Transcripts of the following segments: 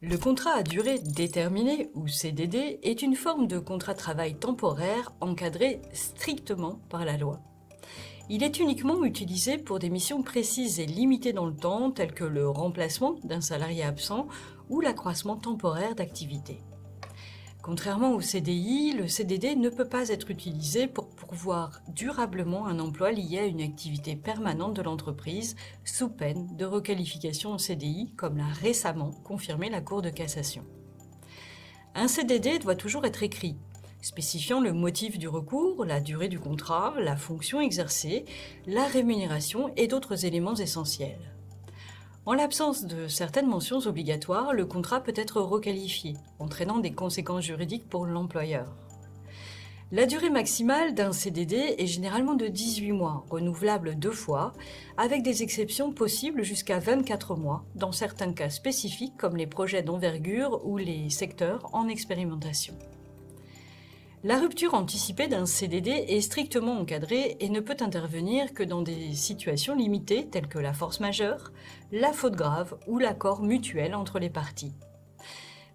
Le contrat à durée déterminée, ou CDD, est une forme de contrat de travail temporaire encadré strictement par la loi. Il est uniquement utilisé pour des missions précises et limitées dans le temps, telles que le remplacement d'un salarié absent ou l'accroissement temporaire d'activité. Contrairement au CDI, le CDD ne peut pas être utilisé pour pourvoir durablement un emploi lié à une activité permanente de l'entreprise, sous peine de requalification en CDI, comme l'a récemment confirmé la Cour de cassation. Un CDD doit toujours être écrit, spécifiant le motif du recours, la durée du contrat, la fonction exercée, la rémunération et d'autres éléments essentiels. En l'absence de certaines mentions obligatoires, le contrat peut être requalifié, entraînant des conséquences juridiques pour l'employeur. La durée maximale d'un CDD est généralement de 18 mois, renouvelable 2 fois, avec des exceptions possibles jusqu'à 24 mois, dans certains cas spécifiques comme les projets d'envergure ou les secteurs en expérimentation. La rupture anticipée d'un CDD est strictement encadrée et ne peut intervenir que dans des situations limitées telles que la force majeure, la faute grave ou l'accord mutuel entre les parties.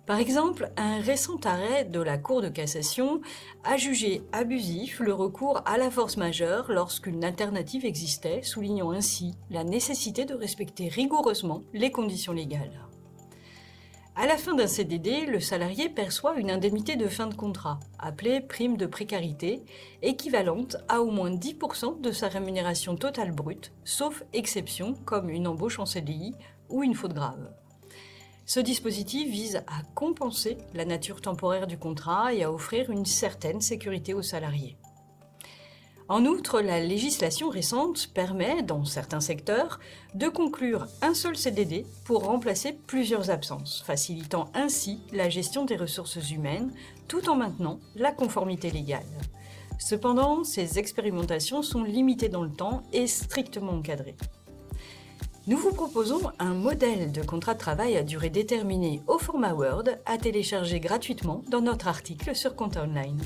Par exemple, un récent arrêt de la Cour de cassation a jugé abusif le recours à la force majeure lorsqu'une alternative existait, soulignant ainsi la nécessité de respecter rigoureusement les conditions légales. À la fin d'un CDD, le salarié perçoit une indemnité de fin de contrat, appelée prime de précarité, équivalente à au moins 10% de sa rémunération totale brute, sauf exception comme une embauche en CDI ou une faute grave. Ce dispositif vise à compenser la nature temporaire du contrat et à offrir une certaine sécurité aux salariés. En outre, la législation récente permet, dans certains secteurs, de conclure un seul CDD pour remplacer plusieurs absences, facilitant ainsi la gestion des ressources humaines tout en maintenant la conformité légale. Cependant, ces expérimentations sont limitées dans le temps et strictement encadrées. Nous vous proposons un modèle de contrat de travail à durée déterminée au format Word à télécharger gratuitement dans notre article sur Compta Online.